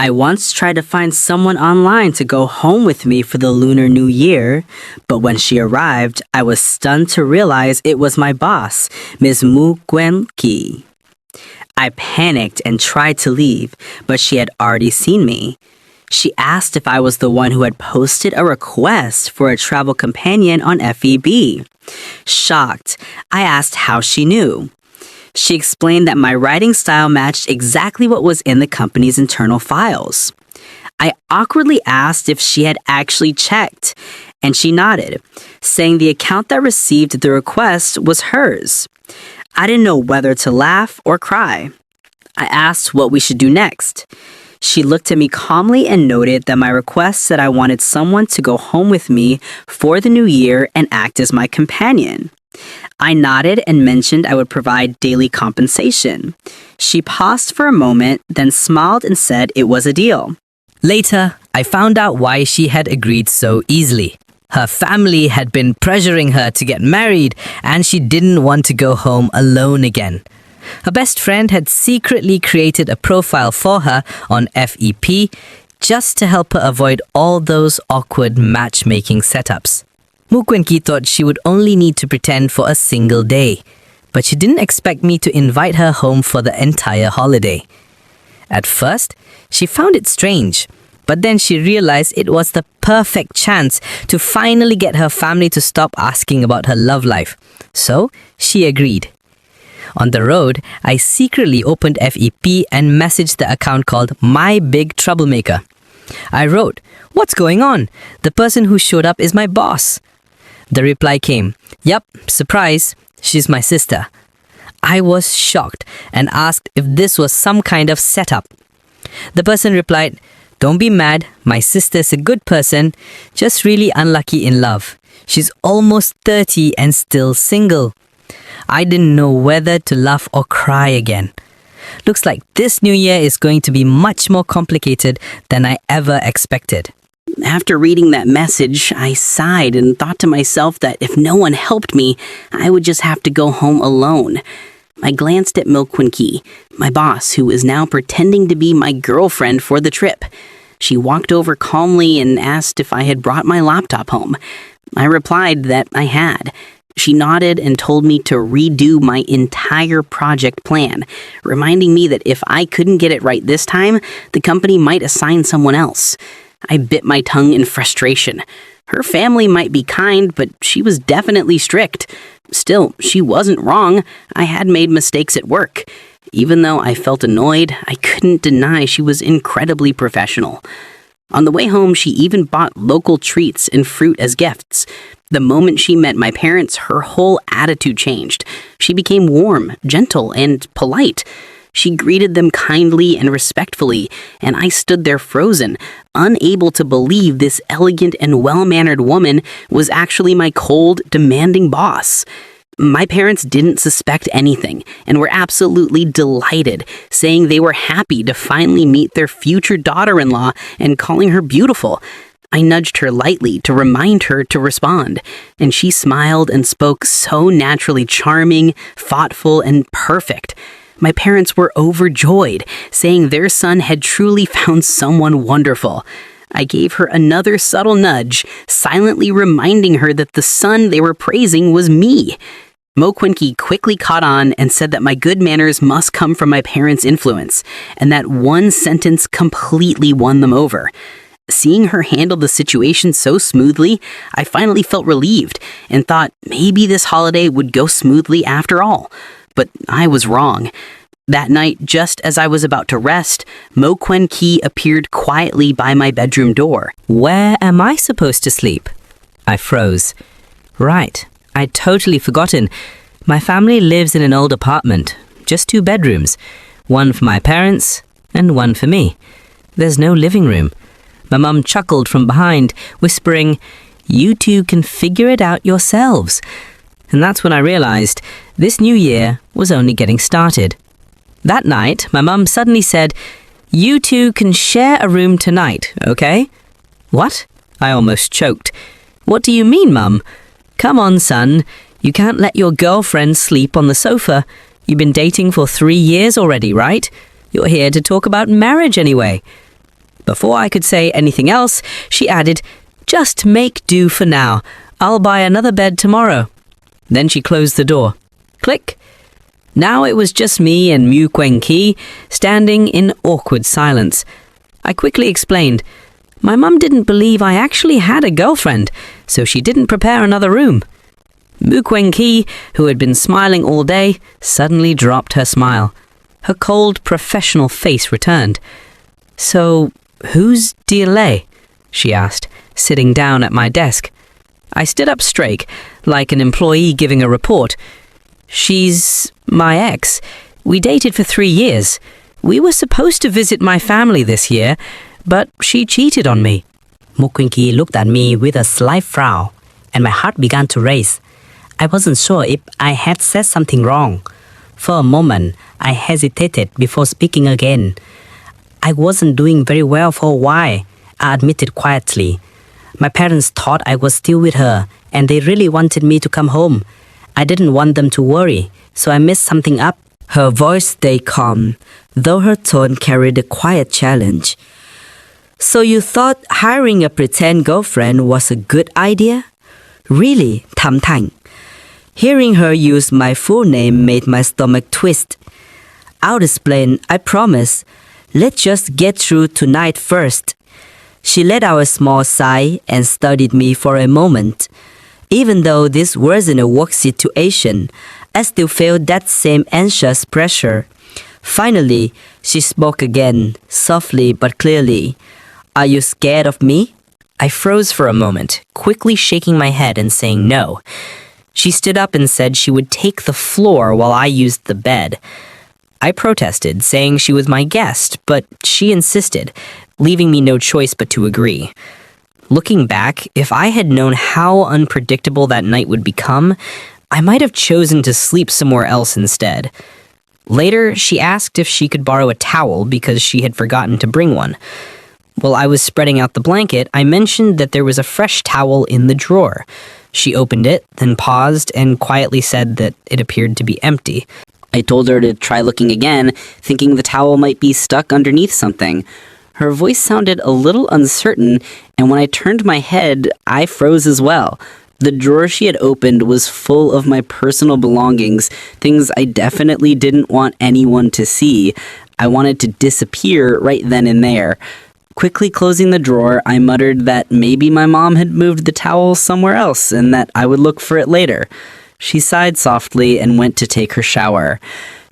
I once tried to find someone online to go home with me for the Lunar New Year, but when she arrived, I was stunned to realize it was my boss, Ms. Mu Gwen-ki. I panicked and tried to leave, but she had already seen me. She asked if I was the one who had posted a request for a travel companion on FEB. Shocked, I asked how she knew. She explained that my writing style matched exactly what was in the company's internal files. I awkwardly asked if she had actually checked, and she nodded, saying the account that received the request was hers. I didn't know whether to laugh or cry. I asked what we should do next. She looked at me calmly and noted that my request said I wanted someone to go home with me for the new year and act as my companion. I nodded and mentioned I would provide daily compensation. She paused for a moment, then smiled and said it was a deal. Later, I found out why she had agreed so easily. Her family had been pressuring her to get married, and she didn't want to go home alone again. Her best friend had secretly created a profile for her on FEP just to help her avoid all those awkward matchmaking setups. Mu Gwen-ki thought she would only need to pretend for a single day, but she didn't expect me to invite her home for the entire holiday. At first, she found it strange, but then she realized it was the perfect chance to finally get her family to stop asking about her love life. So, she agreed. On the road, I secretly opened FEP and messaged the account called My Big Troublemaker. I wrote, "What's going on? The person who showed up is my boss." The reply came, "Yup, surprise, she's my sister." I was shocked and asked if this was some kind of setup. The person replied, "Don't be mad, my sister's a good person, just really unlucky in love. She's almost 30 and still single." I didn't know whether to laugh or cry again. Looks like this new year is going to be much more complicated than I ever expected. After reading that message, I sighed and thought to myself that if no one helped me, I would just have to go home alone. I glanced at Mu Gwen-ki, my boss, who is now pretending to be my girlfriend for the trip. She walked over calmly and asked if I had brought my laptop home. I replied that I had. She nodded and told me to redo my entire project plan, reminding me that if I couldn't get it right this time, the company might assign someone else. I bit my tongue in frustration. Her family might be kind, but she was definitely strict. Still, she wasn't wrong. I had made mistakes at work. Even though I felt annoyed, I couldn't deny she was incredibly professional. On the way home, she even bought local treats and fruit as gifts. The moment she met my parents, her whole attitude changed. She became warm, gentle, and polite. She greeted them kindly and respectfully, and I stood there frozen, unable to believe this elegant and well-mannered woman was actually my cold, demanding boss. My parents didn't suspect anything and were absolutely delighted, saying they were happy to finally meet their future daughter-in-law and calling her beautiful. I nudged her lightly to remind her to respond, and she smiled and spoke so naturally charming, thoughtful, and perfect. My parents were overjoyed, saying their son had truly found someone wonderful. I gave her another subtle nudge, silently reminding her that the son they were praising was me. Mu Gwen-ki quickly caught on and said that my good manners must come from my parents' influence, and that one sentence completely won them over. Seeing her handle the situation so smoothly, I finally felt relieved and thought maybe this holiday would go smoothly after all. But I was wrong. That night, just as I was about to rest, Mu Gwen-ki appeared quietly by my bedroom door. Where am I supposed to sleep? I froze. Right, I'd totally forgotten. My family lives in an old apartment, just 2 bedrooms, one for my parents and one for me. There's no living room. My mum chuckled from behind, whispering, "You two can figure it out yourselves." And that's when I realized this new year was only getting started. That night, my mum suddenly said, "You two can share a room tonight, okay?" What? I almost choked. "What do you mean, Mum?" "Come on, son. You can't let your girlfriend sleep on the sofa. You've been dating for 3 years already, right? You're here to talk about marriage anyway." Before I could say anything else, she added, "Just make do for now. I'll buy another bed tomorrow." Then she closed the door. Click. Now it was just me and Mu Kweng Ki standing in awkward silence. I quickly explained, "My mum didn't believe I actually had a girlfriend, so she didn't prepare another room." Mu Kweng Ki, who had been smiling all day, suddenly dropped her smile. Her cold, professional face returned. "So, who's Dear Lei?" she asked, sitting down at my desk. I stood up straight, like an employee giving a report. "She's my ex. We dated for 3 years. We were supposed to visit my family this year, but she cheated on me." Mukwinki looked at me with a slight frown, and my heart began to race. I wasn't sure if I had said something wrong. For a moment, I hesitated before speaking again. I wasn't doing very well for a while, I admitted quietly. My parents thought I was still with her, and they really wanted me to come home. I didn't want them to worry, so I messed something up. Her voice stayed calm, though her tone carried a quiet challenge. "So you thought hiring a pretend girlfriend was a good idea? Really, Tam Tang?" Hearing her use my full name made my stomach twist. "I'll explain, I promise. Let's just get through tonight first." She let out a small sigh and studied me for a moment. Even though this wasn't a work situation, I still felt that same anxious pressure. Finally, she spoke again, softly but clearly. "Are you scared of me?" I froze for a moment, quickly shaking my head and saying no. She stood up and said she would take the floor while I used the bed. I protested, saying she was my guest, but she insisted, leaving me no choice but to agree. Looking back, if I had known how unpredictable that night would become, I might have chosen to sleep somewhere else instead. Later, she asked if she could borrow a towel because she had forgotten to bring one. While I was spreading out the blanket, I mentioned that there was a fresh towel in the drawer. She opened it, then paused and quietly said that it appeared to be empty. I told her to try looking again, thinking the towel might be stuck underneath something. Her voice sounded a little uncertain, and when I turned my head, I froze as well. The drawer she had opened was full of my personal belongings, things I definitely didn't want anyone to see. I wanted to disappear right then and there. Quickly closing the drawer, I muttered that maybe my mom had moved the towel somewhere else and that I would look for it later. She sighed softly and went to take her shower.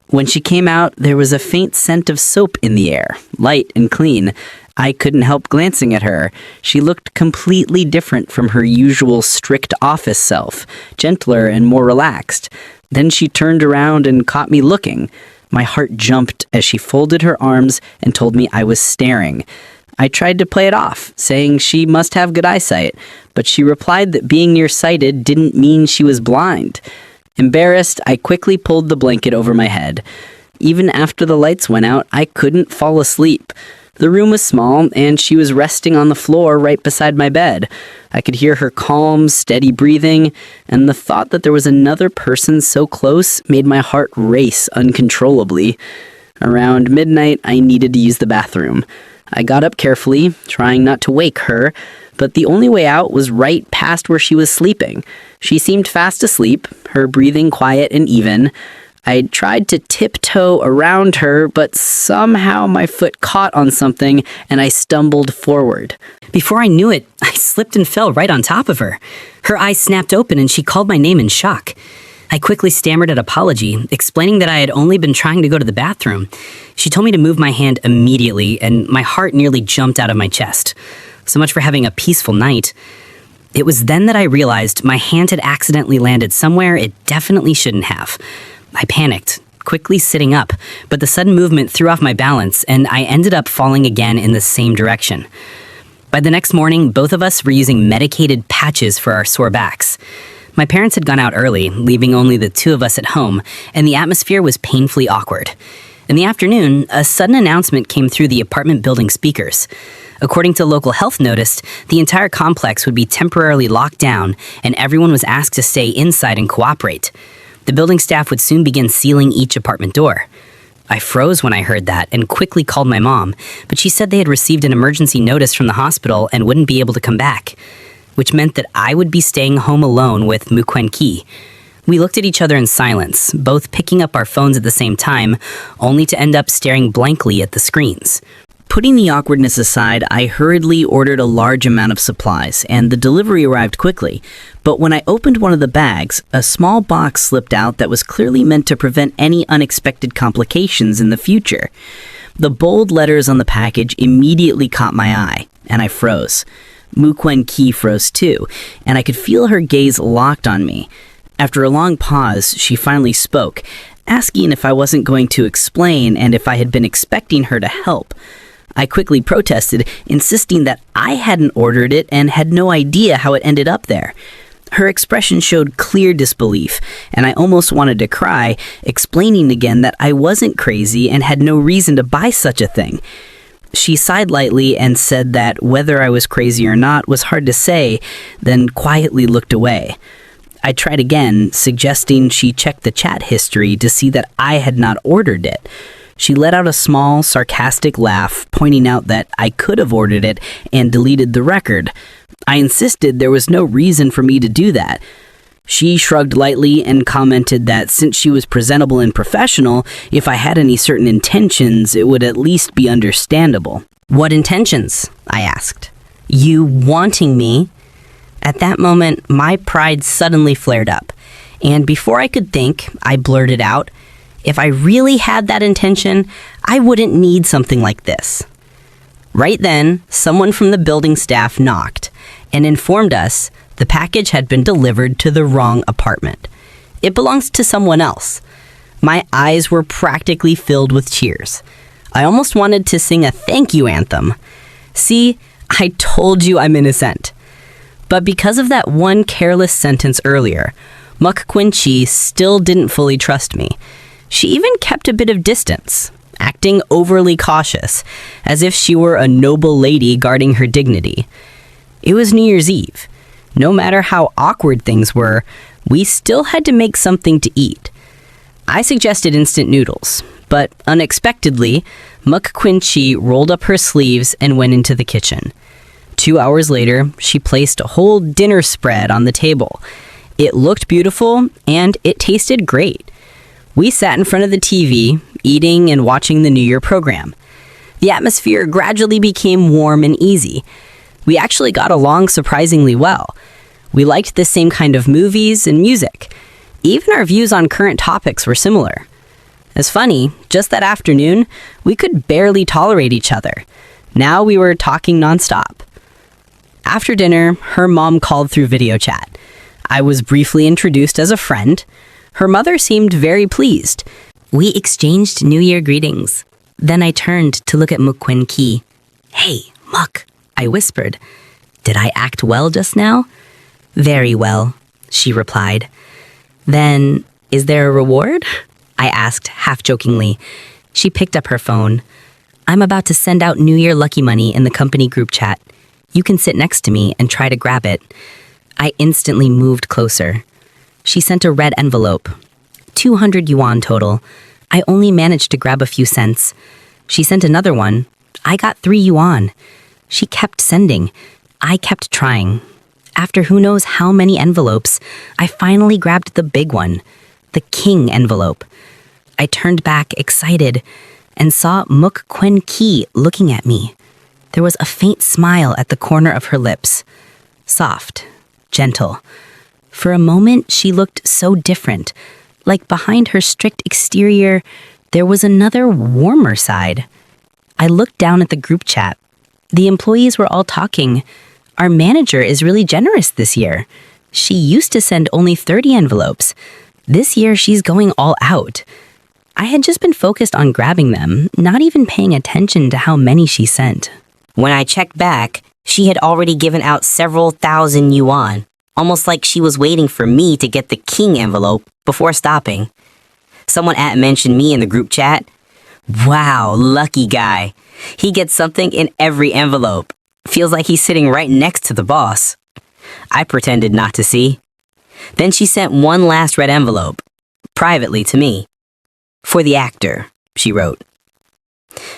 When she came out, there was a faint scent of soap in the air, light and clean. I couldn't help glancing at her. She looked completely different from her usual strict office self, gentler and more relaxed. Then she turned around and caught me looking. My heart jumped as she folded her arms and told me I was staring. I tried to play it off, saying she must have good eyesight, but she replied that being nearsighted didn't mean she was blind. Embarrassed, I quickly pulled the blanket over my head. Even after the lights went out, I couldn't fall asleep. The room was small, and she was resting on the floor right beside my bed. I could hear her calm, steady breathing, and the thought that there was another person so close made my heart race uncontrollably. Around midnight, I needed to use the bathroom. I got up carefully, trying not to wake her, but the only way out was right past where she was sleeping. She seemed fast asleep, her breathing quiet and even. I tried to tiptoe around her, but somehow my foot caught on something and I stumbled forward. Before I knew it, I slipped and fell right on top of her. Her eyes snapped open and she called my name in shock. I quickly stammered an apology, explaining that I had only been trying to go to the bathroom. She told me to move my hand immediately, and my heart nearly jumped out of my chest. So much for having a peaceful night. It was then that I realized my hand had accidentally landed somewhere it definitely shouldn't have. I panicked, quickly sitting up, but the sudden movement threw off my balance, and I ended up falling again in the same direction. By the next morning, both of us were using medicated patches for our sore backs. My parents had gone out early, leaving only the two of us at home, and the atmosphere was painfully awkward. In the afternoon, a sudden announcement came through the apartment building speakers. According to local health notice, the entire complex would be temporarily locked down, and everyone was asked to stay inside and cooperate. The building staff would soon begin sealing each apartment door. I froze when I heard that and quickly called my mom, but she said they had received an emergency notice from the hospital and wouldn't be able to come back, which meant that I would be staying home alone with Mukwen-ki. We looked at each other in silence, both picking up our phones at the same time, only to end up staring blankly at the screens. Putting the awkwardness aside, I hurriedly ordered a large amount of supplies, and the delivery arrived quickly. But when I opened one of the bags, a small box slipped out that was clearly meant to prevent any unexpected complications in the future. The bold letters on the package immediately caught my eye, and I froze. Mukwen-ki froze too, and I could feel her gaze locked on me. After a long pause, she finally spoke, asking if I wasn't going to explain and if I had been expecting her to help. I quickly protested, insisting that I hadn't ordered it and had no idea how it ended up there. Her expression showed clear disbelief, and I almost wanted to cry, explaining again that I wasn't crazy and had no reason to buy such a thing. She sighed lightly and said that whether I was crazy or not was hard to say, then quietly looked away. I tried again, suggesting she check the chat history to see that I had not ordered it. She let out a small, sarcastic laugh, pointing out that I could have ordered it and deleted the record. I insisted there was no reason for me to do that. She shrugged lightly and commented that since she was presentable and professional, if I had any certain intentions, it would at least be understandable. "What intentions?" I asked. "You wanting me?" At that moment, my pride suddenly flared up, and before I could think, I blurted out, "If I really had that intention, I wouldn't need something like this." Right then, someone from the building staff knocked and informed us the package had been delivered to the wrong apartment. It belongs to someone else. My eyes were practically filled with tears. I almost wanted to sing a thank you anthem. See, I told you I'm innocent. But because of that one careless sentence earlier, Mukwen-chi still didn't fully trust me. She even kept a bit of distance, acting overly cautious, as if she were a noble lady guarding her dignity. It was New Year's Eve. No matter how awkward things were, we still had to make something to eat. I suggested instant noodles, but unexpectedly, Mukwen-chi rolled up her sleeves and went into the kitchen. 2 hours later, she placed a whole dinner spread on the table. It looked beautiful, and it tasted great. We sat in front of the TV, eating and watching the New Year program. The atmosphere gradually became warm and easy. We actually got along surprisingly well. We liked the same kind of movies and music. Even our views on current topics were similar. It's funny, just that afternoon, we could barely tolerate each other. Now we were talking nonstop. After dinner, her mom called through video chat. I was briefly introduced as a friend. Her mother seemed very pleased. We exchanged New Year greetings. Then I turned to look at Mukwen-ki. "Hey, Muk," I whispered. "Did I act well just now?" "Very well," she replied. "Then, is there a reward?" I asked, half-jokingly. She picked up her phone. "I'm about to send out New Year lucky money in the company group chat. You can sit next to me and try to grab it." I instantly moved closer. She sent a red envelope. 200 yuan total. I only managed to grab a few cents. She sent another one. I got 3 yuan. She kept sending. I kept trying. After who knows how many envelopes, I finally grabbed the big one, the king envelope. I turned back, excited, and saw Mukwen-ki looking at me. There was a faint smile at the corner of her lips. Soft, gentle. For a moment, she looked so different. Like behind her strict exterior, there was another warmer side. I looked down at the group chat. The employees were all talking. Our manager is really generous this year. She used to send only 30 envelopes. This year, she's going all out. I had just been focused on grabbing them, not even paying attention to how many she sent. When I checked back, she had already given out several thousand yuan, almost like she was waiting for me to get the king envelope before stopping. Someone mentioned me in the group chat. Wow, lucky guy. He gets something in every envelope. Feels like he's sitting right next to the boss. I pretended not to see. Then she sent one last red envelope, privately to me. For the actor, she wrote.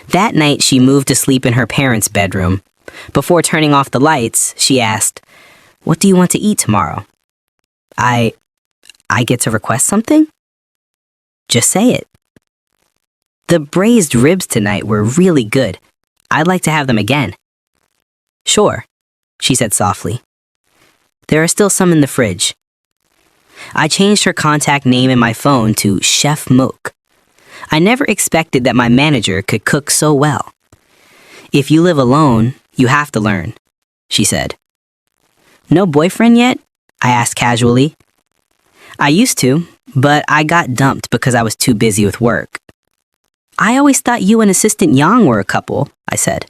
That night, she moved to sleep in her parents' bedroom. Before turning off the lights, she asked, "What do you want to eat tomorrow?" I get to request something? Just say it. The braised ribs tonight were really good. I'd like to have them again. Sure, she said softly. There are still some in the fridge. I changed her contact name in my phone to Chef Mook. I never expected that my manager could cook so well. If you live alone, you have to learn, she said. No boyfriend yet? I asked casually. I used to, but I got dumped because I was too busy with work. I always thought you and Assistant Yang were a couple, I said.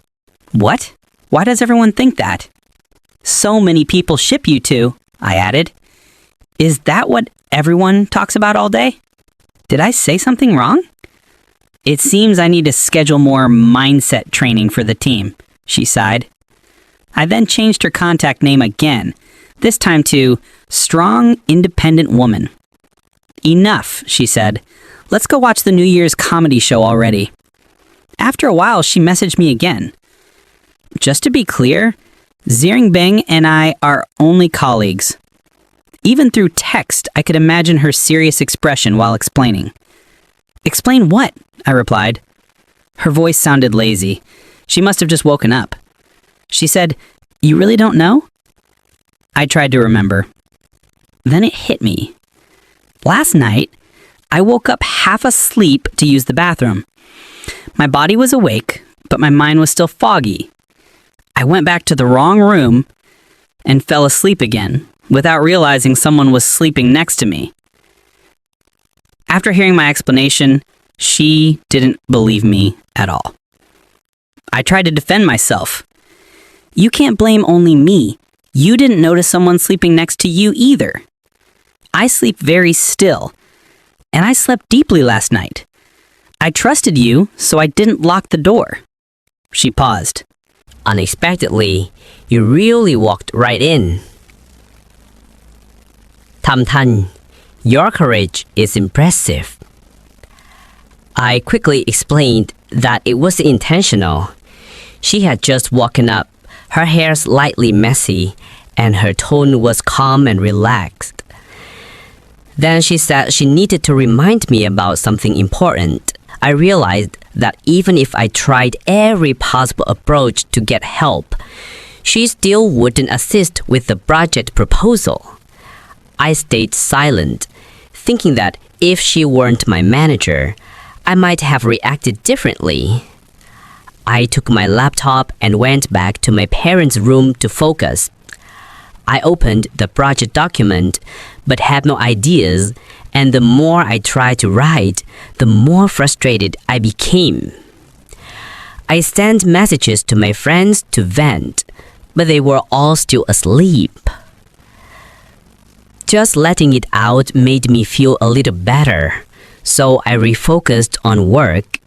What? Why does everyone think that? So many people ship you two, I added. Is that what everyone talks about all day? Did I say something wrong? It seems I need to schedule more mindset training for the team, she sighed. I then changed her contact name again, this time to Strong Independent Woman. Enough, she said. Let's go watch the New Year's comedy show already. After a while, she messaged me again. Just to be clear, Bing and I are only colleagues. Even through text, I could imagine her serious expression while explaining. Explain what? I replied. Her voice sounded lazy. She must have just woken up. She said, You really don't know? I tried to remember. Then it hit me. Last night, I woke up half asleep to use the bathroom. My body was awake, but my mind was still foggy. I went back to the wrong room and fell asleep again, without realizing someone was sleeping next to me. After hearing my explanation, she didn't believe me at all. I tried to defend myself. You can't blame only me. You didn't notice someone sleeping next to you either. I sleep very still, and I slept deeply last night. I trusted you, so I didn't lock the door. She paused. Unexpectedly, you really walked right in. Tam-tan, your courage is impressive. I quickly explained that it was intentional. She had just woken up, her hair slightly messy, and her tone was calm and relaxed. Then she said she needed to remind me about something important. I realized that even if I tried every possible approach to get help, she still wouldn't assist with the project proposal. I stayed silent, thinking that if she weren't my manager, I might have reacted differently. I took my laptop and went back to my parents' room to focus. I opened the project document, but had no ideas, and the more I tried to write, the more frustrated I became. I sent messages to my friends to vent, but they were all still asleep. Just letting it out made me feel a little better, so I refocused on work.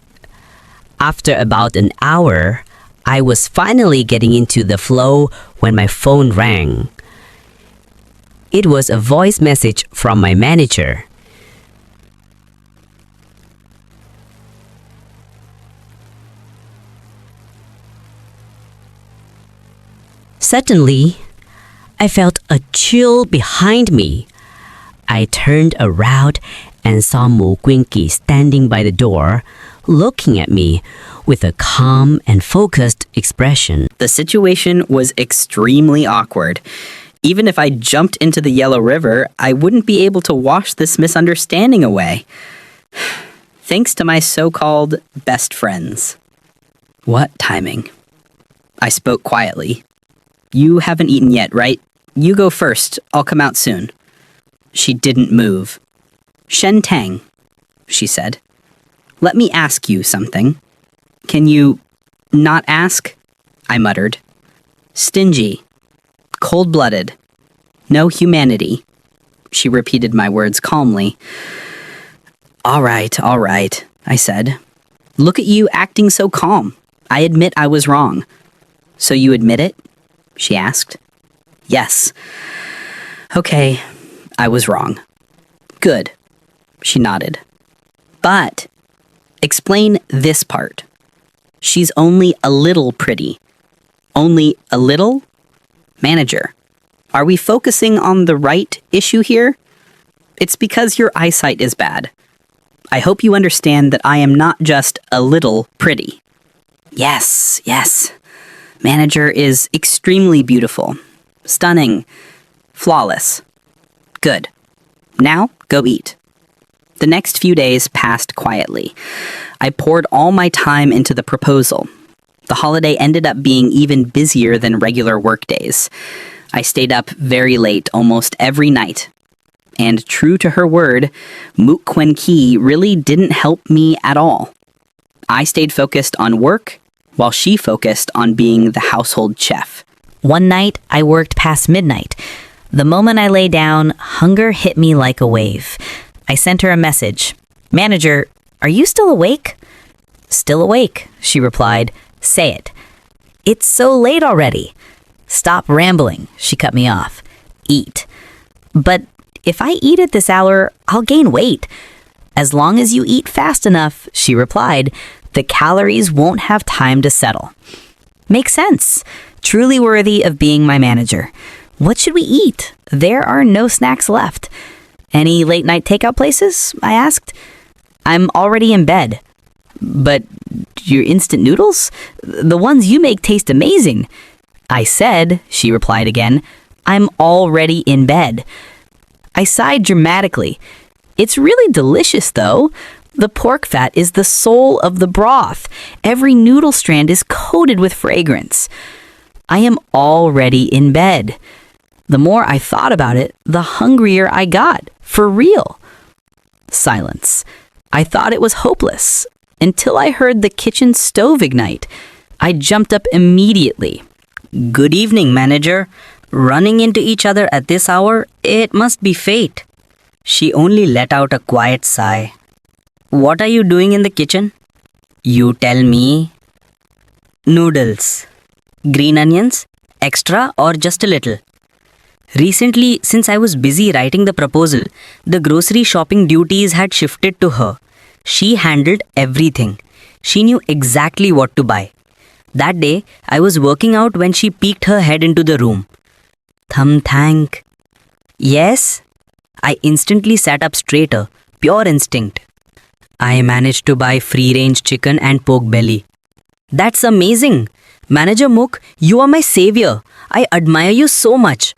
After about an hour, I was finally getting into the flow when my phone rang. It was a voice message from my manager. Suddenly, I felt a chill behind me. I turned around and saw Mo Gwinki standing by the door, looking at me with a calm and focused expression. The situation was extremely awkward. Even if I jumped into the Yellow River, I wouldn't be able to wash this misunderstanding away. Thanks to my so-called best friends. What timing? I spoke quietly. You haven't eaten yet, right? You go first. I'll come out soon. She didn't move. Shen Tang, she said. Let me ask you something. Can you not ask? I muttered. Stingy. Cold-blooded. No humanity. She repeated my words calmly. All right, I said. Look at you acting so calm. I admit I was wrong. So you admit it? She asked. Yes. Okay, I was wrong. Good. She nodded. But Explain this part. She's only a little pretty. Only a little? Manager, are we focusing on the right issue here? It's because your eyesight is bad. I hope you understand that I am not just a little pretty. Yes, yes. Manager is extremely beautiful. Stunning. Flawless. Good. Now, go eat. The next few days passed quietly. I poured all my time into the proposal. The holiday ended up being even busier than regular workdays. I stayed up very late almost every night. And true to her word, Mook Kwen Ki really didn't help me at all. I stayed focused on work, while she focused on being the household chef. One night, I worked past midnight. The moment I lay down, hunger hit me like a wave. I sent her a message. "Manager, are you still awake?" "Still awake," she replied. "Say it." "It's so late already." "Stop rambling," she cut me off. "Eat." "But if I eat at this hour, I'll gain weight." "As long as you eat fast enough," she replied, "the calories won't have time to settle." Makes sense. Truly worthy of being my manager. What should we eat? There are no snacks left. "Any late night takeout places?" I asked. "I'm already in bed." "But your instant noodles? The ones you make taste amazing." "I said," she replied again, "I'm already in bed." I sighed dramatically. "It's really delicious, though. The pork fat is the soul of the broth. Every noodle strand is coated with fragrance." I am already in bed. The more I thought about it, the hungrier I got. For real. Silence. I thought it was hopeless until I heard the kitchen stove ignite. I jumped up immediately. Good evening, manager. Running into each other at this hour, it must be fate. She only let out a quiet sigh. What are you doing in the kitchen? You tell me. Noodles. Green onions? Extra or just a little? Recently, since I was busy writing the proposal, the grocery shopping duties had shifted to her. She handled everything. She knew exactly what to buy. That day, I was working out when she peeked her head into the room. Thumb thank. Yes? I instantly sat up straighter, pure instinct. I managed to buy free-range chicken and pork belly. That's amazing. Manager Mook, you are my savior. I admire you so much.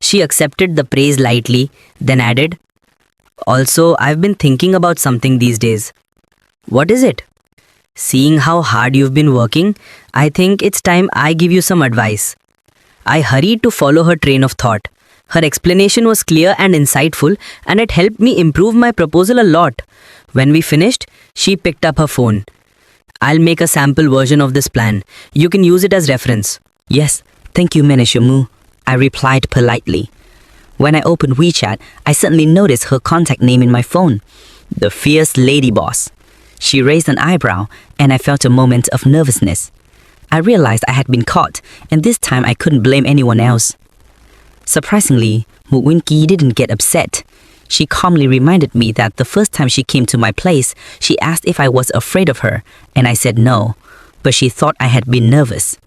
She accepted the praise lightly, then added, Also, I've been thinking about something these days. What is it? Seeing how hard you've been working, I think it's time I give you some advice. I hurried to follow her train of thought. Her explanation was clear and insightful, and it helped me improve my proposal a lot. When we finished, she picked up her phone. I'll make a sample version of this plan. You can use it as reference. Yes, thank you, Manager Mu, I replied politely. When I opened WeChat, I suddenly noticed her contact name in my phone. The fierce lady boss. She raised an eyebrow, and I felt a moment of nervousness. I realized I had been caught, and this time I couldn't blame anyone else. Surprisingly, Mook Kwen Ki didn't get upset. She calmly reminded me that the first time she came to my place, she asked if I was afraid of her, and I said no, but she thought I had been nervous.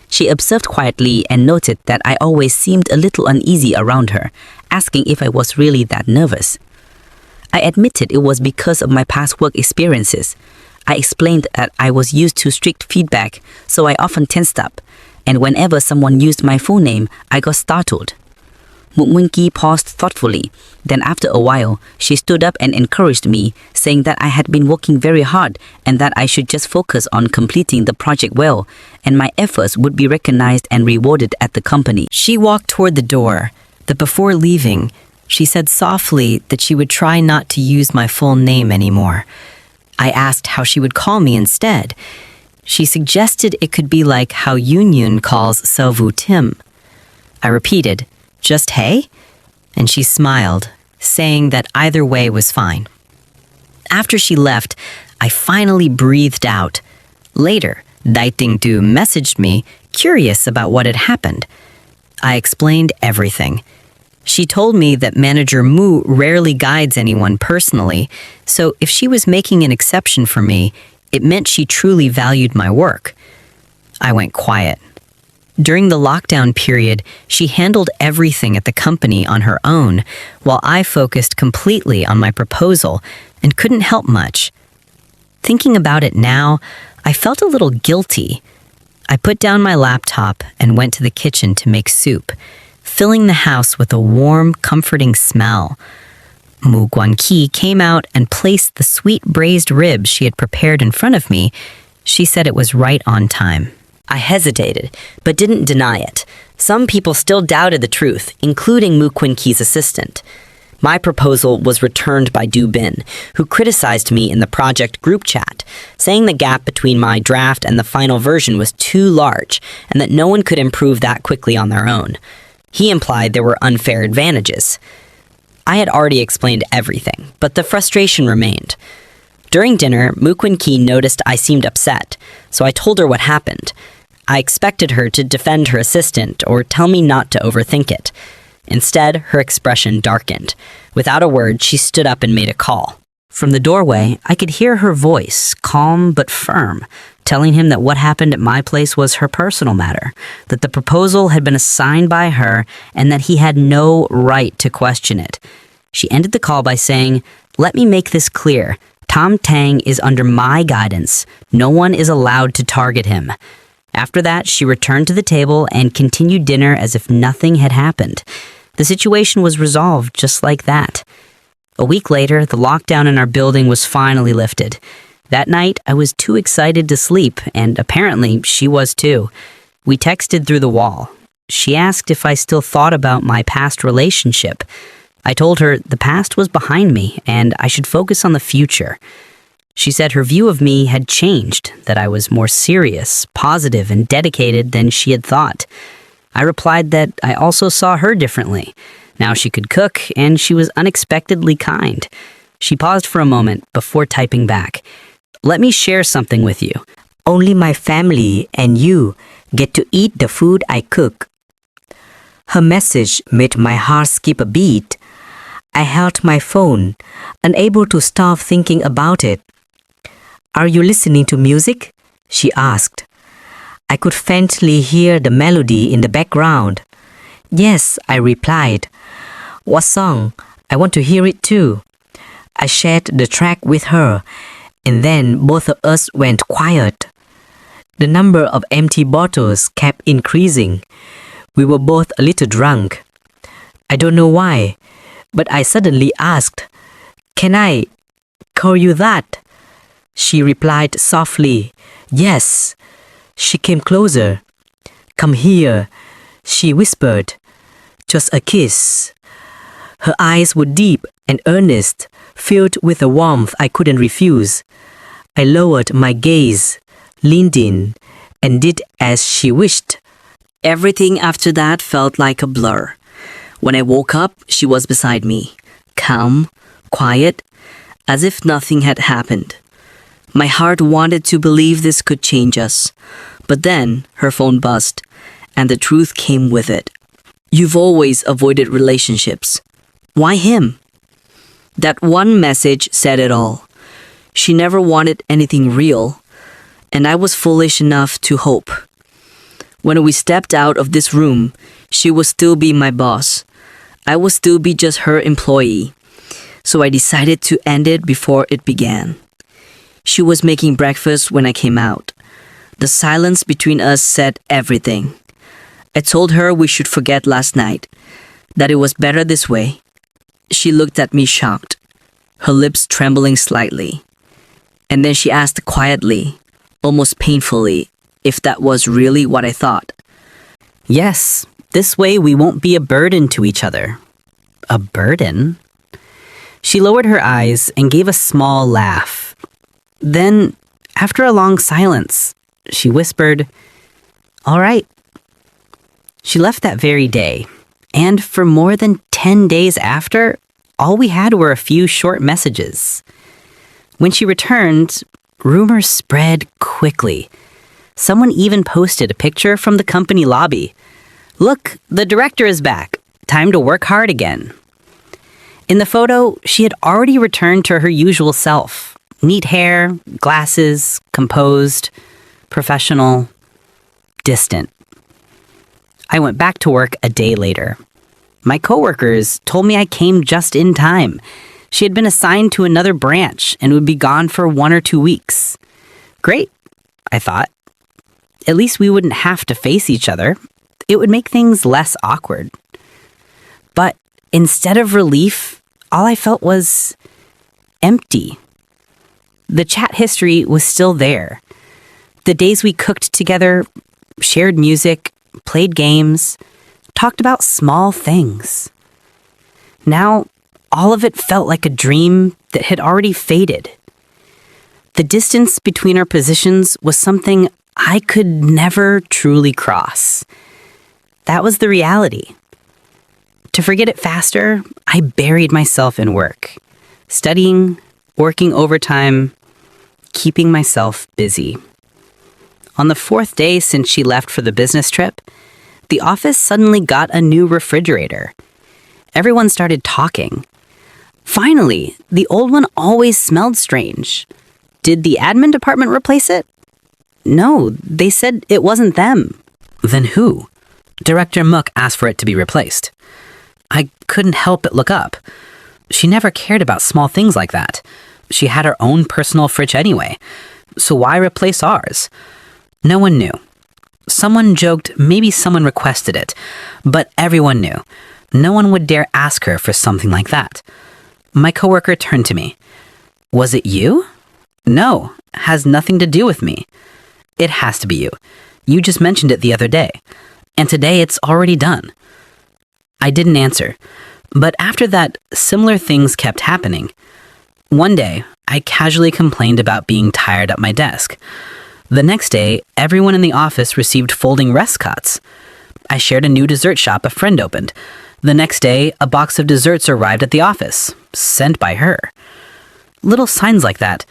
She observed quietly and noted that I always seemed a little uneasy around her, asking if I was really that nervous. I admitted it was because of my past work experiences. I explained that I was used to strict feedback, so I often tensed up, and whenever someone used my full name, I got startled. Mook Kwen Ki paused thoughtfully. Then after a while, she stood up and encouraged me, saying that I had been working very hard and that I should just focus on completing the project well, and my efforts would be recognized and rewarded at the company. She walked toward the door, but before leaving, she said softly that she would try not to use my full name anymore. I asked how she would call me instead. She suggested it could be like how Yun calls Selvu Tim. I repeated, "Just hey?" And she smiled, saying that either way was fine. After she left, I finally breathed out. Later, Dai Ting Du messaged me, curious about what had happened. I explained everything. She told me that Manager Mu rarely guides anyone personally, so if she was making an exception for me, it meant she truly valued my work. I went quiet. During the lockdown period, she handled everything at the company on her own, while I focused completely on my proposal and couldn't help much. Thinking about it now, I felt a little guilty. I put down my laptop and went to the kitchen to make soup, filling the house with a warm, comforting smell. Mu Guanqi came out and placed the sweet braised ribs she had prepared in front of me. She said it was right on time. I hesitated, but didn't deny it. Some people still doubted the truth, including Mu Quinqi's assistant. My proposal was returned by Du Bin, who criticized me in the project group chat, saying the gap between my draft and the final version was too large and that no one could improve that quickly on their own. He implied there were unfair advantages. I had already explained everything, but the frustration remained. During dinner, Mu Quinqi noticed I seemed upset, so I told her what happened. I expected her to defend her assistant or tell me not to overthink it. Instead, her expression darkened. Without a word, she stood up and made a call. From the doorway, I could hear her voice, calm but firm, telling him that what happened at my place was her personal matter, that the proposal had been assigned by her, and that he had no right to question it. She ended the call by saying, "Let me make this clear. Tom Tang is under my guidance. No one is allowed to target him." After that, she returned to the table and continued dinner as if nothing had happened. The situation was resolved just like that. A week later, the lockdown in our building was finally lifted. That night, I was too excited to sleep, and apparently she was too. We texted through the wall. She asked if I still thought about my past relationship. I told her the past was behind me and I should focus on the future. She said her view of me had changed, that I was more serious, positive, and dedicated than she had thought. I replied that I also saw her differently. Now she could cook, and she was unexpectedly kind. She paused for a moment before typing back. "Let me share something with you. Only my family and you get to eat the food I cook." Her message made my heart skip a beat. I held my phone, unable to stop thinking about it. "Are you listening to music?" she asked. I could faintly hear the melody in the background. "Yes," I replied. "What song? I want to hear it too." I shared the track with her, and then both of us went quiet. The number of empty bottles kept increasing. We were both a little drunk. I don't know why, but I suddenly asked, "Can I call you that?" She replied softly, "Yes." She came closer. "Come here," she whispered. "Just a kiss." Her eyes were deep and earnest, filled with a warmth I couldn't refuse. I lowered my gaze, leaned in, and did as she wished. Everything after that felt like a blur. When I woke up, she was beside me, calm, quiet, as if nothing had happened. My heart wanted to believe this could change us, but then her phone buzzed, and the truth came with it. "You've always avoided relationships. Why him?" That one message said it all. She never wanted anything real, and I was foolish enough to hope. When we stepped out of this room, she would still be my boss. I would still be just her employee. So I decided to end it before it began. She was making breakfast when I came out. The silence between us said everything. I told her we should forget last night, that it was better this way. She looked at me shocked, her lips trembling slightly. And then she asked quietly, almost painfully, if that was really what I thought. Yes, this way we won't be a burden to each other. A burden? She lowered her eyes and gave a small laugh. Then, after a long silence, she whispered, "All right." She left that very day, and for more than 10 days after, all we had were a few short messages. When she returned, rumors spread quickly. Someone even posted a picture from the company lobby. "Look, the director is back. time to work hard again. In the photo, she had already returned to her usual self. Neat hair, glasses, composed, professional, distant. I went back to work a day later. My coworkers told me I came just in time. She had been assigned to another branch and would be gone for 1 or 2 weeks. Great, I thought. At least we wouldn't have to face each other. It would make things less awkward. But instead of relief, all I felt was empty. The chat history was still there. The days we cooked together, shared music, played games, talked about small things. Now, all of it felt like a dream that had already faded. The distance between our positions was something I could never truly cross. That was the reality. To forget it faster, I buried myself in work, studying, working overtime, keeping myself busy. On the 4th day since she left for the business trip, the office suddenly got a new refrigerator. Everyone started talking. Finally, the old one always smelled strange. Did the admin department replace it? No, they said it wasn't them. Then who? Director Mook asked for it to be replaced. I couldn't help but look up. She never cared about small things like that. She had her own personal fridge anyway. So why replace ours? No one knew. Someone joked maybe someone requested it, but everyone knew. No one would dare ask her for something like that. My coworker turned to me. Was it you? No, has nothing to do with me. It has to be you. You just mentioned it the other day. And today it's already done. I didn't answer, but after that, similar things kept happening. One day, I casually complained about being tired at my desk. The next day, everyone in the office received folding rest cots. I shared a new dessert shop a friend opened. The next day, a box of desserts arrived at the office, sent by her. Little signs like that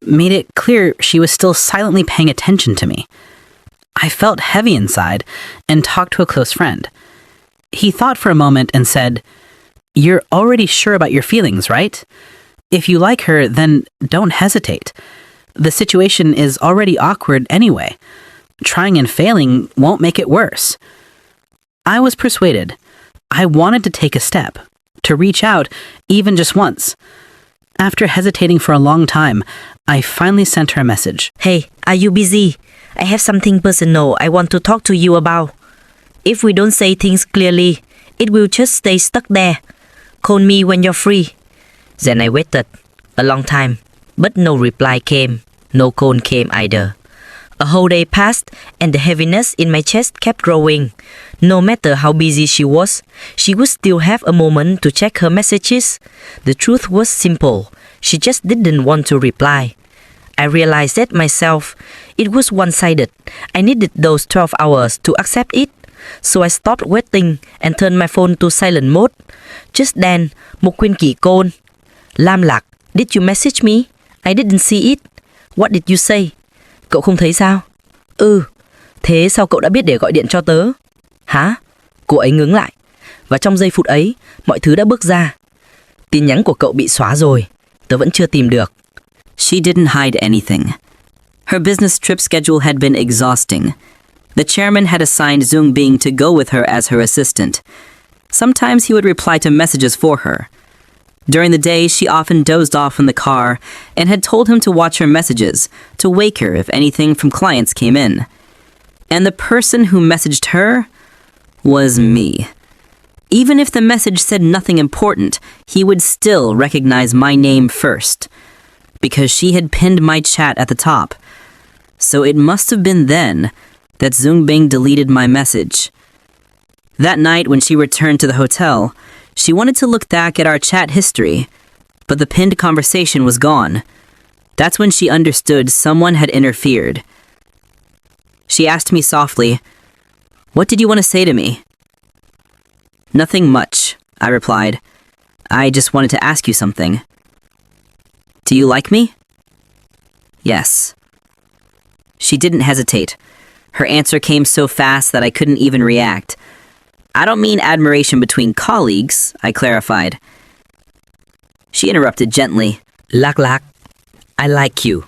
made it clear she was still silently paying attention to me. I felt heavy inside and talked to a close friend. He thought for a moment and said, "You're already sure about your feelings, right? If you like her, then don't hesitate. The situation is already awkward anyway. Trying and failing won't make it worse." I was persuaded. I wanted to take a step, to reach out, even just once. After hesitating for a long time, I finally sent her a message. Hey, are you busy? I have something personal I want to talk to you about. If we don't say things clearly, it will just stay stuck there. Call me when you're free. Then I waited a long time, but no reply came. No call came either. A whole day passed and the heaviness in my chest kept growing. No matter how busy she would still have a moment to check her messages. The truth was simple. She just didn't want to reply. I realized that myself. It was one-sided. I needed those 12 hours to accept it. So I stopped waiting and turned my phone to silent mode. Just then, một khuyên kỳ call. Lam lạc, did you message me? I didn't see it. What did you say? Cậu không thấy sao? Thế sao cậu đã biết để gọi điện cho tớ? Hả? Cô ấy ngứng lại. Và trong giây phút ấy, mọi thứ đã bước ra. Tin nhắn của cậu bị xóa rồi. Tớ vẫn chưa tìm được. She didn't hide anything. Her business trip schedule had been exhausting. The chairman had assigned Zung Bing to go with her as her assistant. Sometimes he would reply to messages for her. During the day, she often dozed off in the car and had told him to watch her messages, to wake her if anything from clients came in. And the person who messaged her was me. Even if the message said nothing important, he would still recognize my name first, because she had pinned my chat at the top. So it must have been then that Zung Bing deleted my message. That night when she returned to the hotel, she wanted to look back at our chat history, but the pinned conversation was gone. That's when she understood someone had interfered. She asked me softly, "What did you want to say to me?" "Nothing much," I replied. "I just wanted to ask you something." "Do you like me?" "Yes." She didn't hesitate. Her answer came so fast that I couldn't even react. I don't mean admiration between colleagues, I clarified. She interrupted gently. Lak, I like you.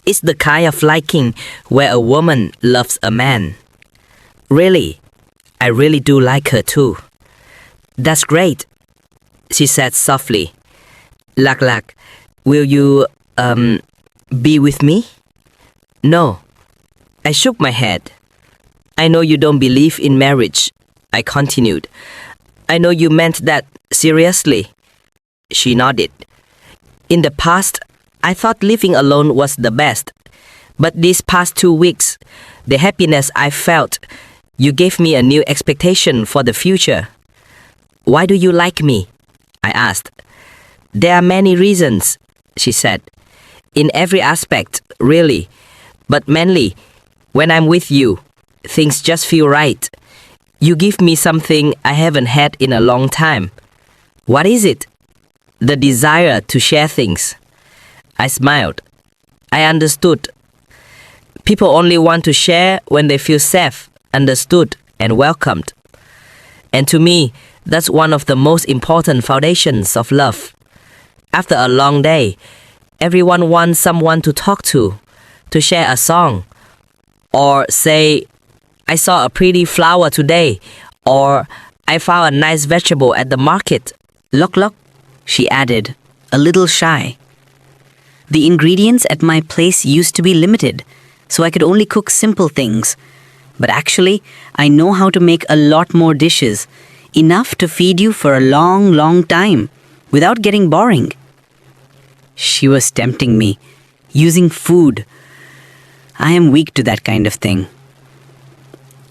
It's the kind of liking where a woman loves a man. Really, I really do like her too. That's great, she said softly. Lak, will you, be with me? No. I shook my head. I know you don't believe in marriage, I continued. I know you meant that seriously. She nodded. In the past, I thought living alone was the best. But these past 2 weeks, the happiness I felt, you gave me a new expectation for the future. Why do you like me? I asked. There are many reasons, she said. In every aspect, really. But mainly, when I'm with you, things just feel right. You give me something I haven't had in a long time. What is it? The desire to share things. I smiled. I understood. People only want to share when they feel safe, understood, and welcomed. And to me, that's one of the most important foundations of love. After a long day, everyone wants someone to talk to share a song, or say, I saw a pretty flower today, or I found a nice vegetable at the market. Look, she added, a little shy. The ingredients at my place used to be limited, so I could only cook simple things. But actually, I know how to make a lot more dishes, enough to feed you for a long, long time, without getting boring. She was tempting me, using food. I am weak to that kind of thing.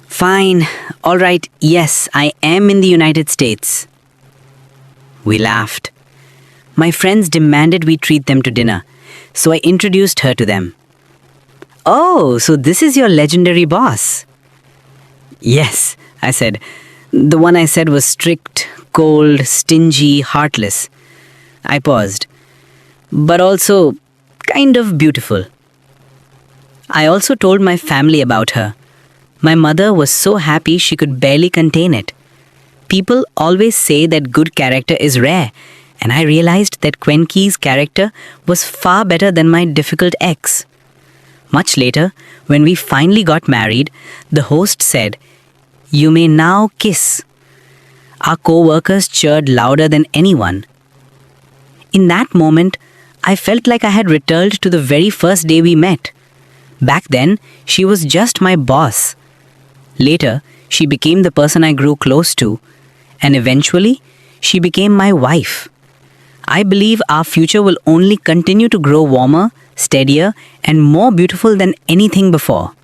Fine, all right, yes, I am in the United States. We laughed. My friends demanded we treat them to dinner, so I introduced her to them. Oh, so this is your legendary boss? Yes, I said. The one I said was strict, cold, stingy, heartless. I paused. But also kind of beautiful. I also told my family about her. My mother was so happy she could barely contain it. People always say that good character is rare, and I realized that Kwenki's character was far better than my difficult ex. Much later, when we finally got married, the host said, "You may now kiss." Our co-workers cheered louder than anyone. In that moment, I felt like I had returned to the very first day we met. Back then, she was just my boss. Later, she became the person I grew close to, and eventually, she became my wife. I believe our future will only continue to grow warmer, steadier, and more beautiful than anything before.